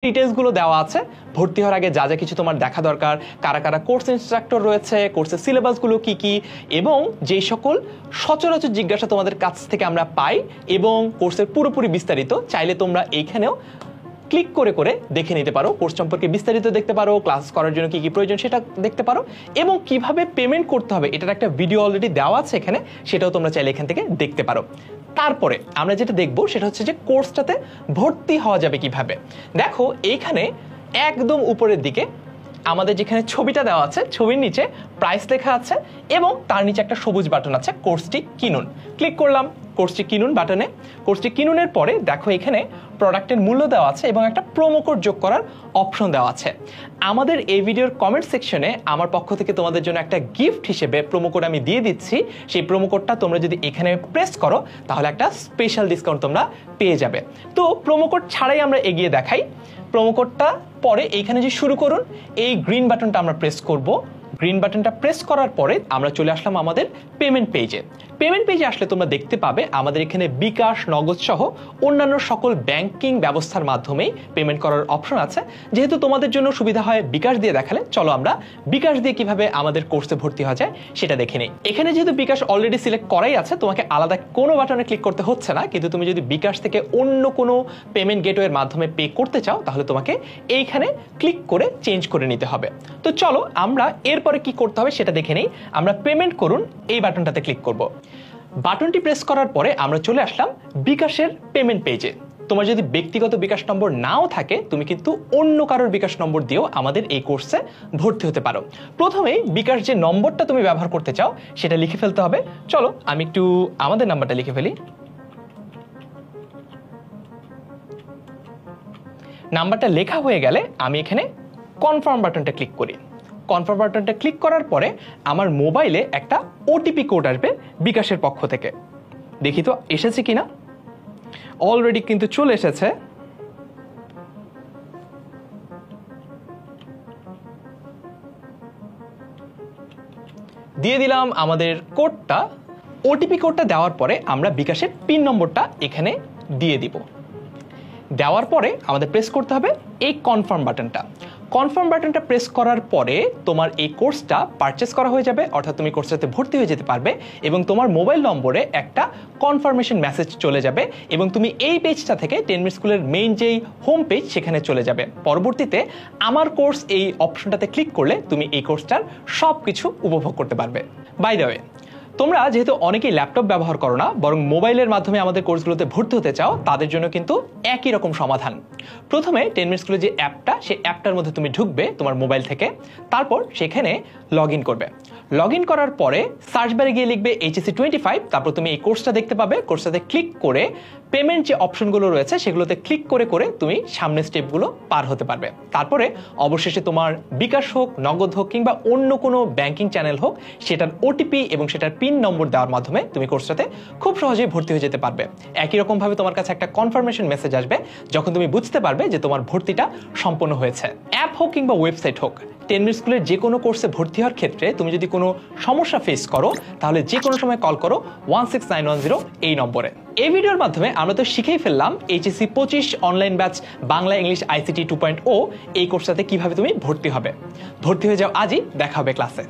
ডিটেলসগুলো দেওয়া আছে। ভর্তি হওয়ার আগে যা যা কিছু তোমার দেখা দরকার, কারা কারা কোর্স ইনস্ট্রাক্টর রয়েছে, কোর্সের সিলেবাসগুলো কি কি, এবং যেই সকল সচরাচর জিজ্ঞাসা তোমাদের কাছ থেকে আমরা পাই এবং কোর্সের পুরোপুরি বিস্তারিত চাইলে তোমরা এইখানেও ক্লিক করে করে দেখে নিতে পারো। কোর্স সম্পর্কে বিস্তারিত দেখতে পারো, ক্লাস করার জন্য কি কি প্রয়োজন সেটা দেখতে পারো, এবং কিভাবে পেমেন্ট করতে হবে এটার একটা ভিডিও অলরেডি দেওয়া আছে এখানে, সেটাও তোমরা চাইলে এখান থেকে দেখতে পারো। তারপরে আমরা যেটা দেখবো সেটা হচ্ছে যে কোর্সটাতে ভর্তি হওয়া যাবে কিভাবে। দেখো এইখানে একদম উপরের দিকে আমাদের যেখানে ছবিটা দেওয়া আছে, ছবির নিচে প্রাইস লেখা আছে এবং তার নিচে একটা সবুজ বাটন আছে কোর্সটি কিনুন। ক্লিক করলাম কোর্সটি কিনুন বাটনে। কোর্সটি কিনুনের পরে দেখো এখানে প্রোডাক্টের মূল্য দেওয়া আছে এবং একটা প্রোমো কোড যোগ করার অপশন দেওয়া আছে। আমাদের এই ভিডিওর কমেন্ট সেকশনে আমার পক্ষ থেকে তোমাদের জন্য একটা গিফট হিসেবে প্রোমো কোড আমি দিয়ে দিচ্ছি। সেই প্রোমো কোডটা তোমরা যদি এখানে প্রেস করো তাহলে একটা স্পেশাল ডিসকাউন্ট তোমরা পেয়ে যাবে। তো প্রোমো কোড ছাড়াই আমরা এগিয়ে দেখাই। প্রোমো কোডটা পরে এইখানে যে শুরু করুন এই গ্রিন বাটনটা আমরা প্রেস করব। গ্রিন বাটনটা প্রেস করার পরে আমরা চলে আসলাম আমাদের পেমেন্ট পেজে। পেমেন্ট পেজে আসলে তোমরা দেখতে পাবে আমাদের এখানে বিকাশ, নগদ সহ অন্যান্য সকল ব্যাংকিং ব্যবস্থার মাধ্যমেই পেমেন্ট করার অপশন আছে। যেহেতু তোমাদের জন্য সুবিধা হয় বিকাশ দিয়ে দেখালে, চলো আমরা বিকাশ দিয়ে কিভাবে আমাদের কোর্সে ভর্তি হওয়া যায় সেটা দেখে নিই। এখানে যেহেতু বিকাশ অলরেডি সিলেক্ট করাই আছে, তোমাকে আলাদা কোনো বাটনে ক্লিক করতে হচ্ছে না। কিন্তু তুমি যদি বিকাশ থেকে অন্য কোনো পেমেন্ট গেটওয়ের মাধ্যমে পে করতে চাও তাহলে তোমাকে এইখানে ক্লিক করে চেঞ্জ করে নিতে হবে। তো চলো আমরা এরপরে কি করতে হবে সেটা দেখে নিই। আমরা পেমেন্ট করুন এই বাটনটাতে ক্লিক করব। বাটনটি প্রেস করার পরে আমরা চলে আসলাম বিকাশের পেমেন্ট পেজে। তোমার যদি ব্যক্তিগত বিকাশ নম্বর নাও থাকে তুমি কিন্তু অন্য কারোর বিকাশ নম্বর দিয়েও আমাদের এই কোর্সে ভর্তি হতে পারো। প্রথমেই বিকাশ যে নম্বরটা তুমি ব্যবহার করতে চাও সেটা লিখে ফেলতে হবে। চলো আমি একটু আমাদের নাম্বারটা লিখে ফেলি। নাম্বারটা লেখা হয়ে গেলে আমি এখানে কনফার্ম বাটনটা ক্লিক করি। কনফার্ম বাটনটা ক্লিক করার পরে আমার মোবাইলে একটা ওটিপি কোড আসবে বিকাশের পক্ষ থেকে। দেখি তো এসেছে কিনা। অলরেডি কিন্তু চলে এসেছে। দিয়ে দিলাম আমাদের কোডটা। ওটিপি কোডটা দেওয়ার পরে আমরা বিকাশের পিন নম্বরটা এখানে দিয়ে দিব। দেওয়ার পরে আমাদের প্রেস করতে হবে এই কনফার্ম বাটনটা। কনফার্ম বাটনটা প্রেস করার পরে তোমার এই কোর্সটা পারচেস করা হয়ে যাবে, অর্থাৎ তুমি কোর্সটাতে ভর্তি হয়ে যেতে পারবে এবং তোমার মোবাইল নম্বরে একটা কনফার্মেশন মেসেজ চলে যাবে এবং তুমি এই পেজটা থেকে 10 মিনিট স্কুলের মেইন যেই হোম পেজ সেখানে চলে যাবে। পরবর্তীতে আমার কোর্স এই অপশনটাতে ক্লিক করলে তুমি এই কোর্সটার সব কিছু উপভোগ করতে পারবে। বাই দ্য ওয়ে, তোমরা যেহেতু অনেকেই ল্যাপটপ ব্যবহার করো না, বরং মোবাইলের মাধ্যমে আমাদের কোর্সগুলোতে ভর্তি হতে চাও, তাদের জন্য কিন্তু একই রকম সমাধান। প্রথমে 10 মিনিট স্কুলের যে অ্যাপটা, সেই অ্যাপটার মধ্যে তুমি ঢুকবে তোমার মোবাইল থেকে। তারপর সেখানে লগ ইন করবে। লগ ইন করার পরে সার্চ বারে গিয়ে লিখবে HSC 25। তারপর তুমি এই কোর্সটা দেখতে পাবে। কোর্সটাতে ক্লিক করে পেমেন্ট যে অপশনগুলো রয়েছে সেগুলোতে ক্লিক করে করে তুমি সামনের স্টেপগুলো পার হতে পারবে। তারপরে অবশেষে তোমার বিকাশ হোক, নগদ হোক কিংবা অন্য কোনো ব্যাংকিং চ্যানেল হোক, সেটার ওটিপি এবং সেটার পিন নম্বর দেওয়ার মাধ্যমে তুমি কোর্সটাতে খুব সহজেই ভর্তি হয়ে যেতে পারবে। একই রকমভাবে তোমার কাছে একটা কনফার্মেশন মেসেজ আসবে যখন তুমি বুঝতে পারবে যে তোমার ভর্তিটা সম্পন্ন হয়েছে। অ্যাপ হোক কিংবা ওয়েবসাইট হোক, 10 মিনিট স্কুলের যে কোনো কোর্সে ভর্তি হওয়ার ক্ষেত্রে তুমি যদি কোনো সমস্যা ফেস করো তাহলে যে কোনো সময় কল করো 16910 এই নম্বরে। এই ভিডিওর মাধ্যমে আমরা তো শিখেই ফেললাম HSC 25 online batch Bangla English ICT 2.0 এই কোর্সটাতে কিভাবে তুমি ভর্তি হবে। ভর্তি হয়ে যাও আজই, দেখা হবে ক্লাসে।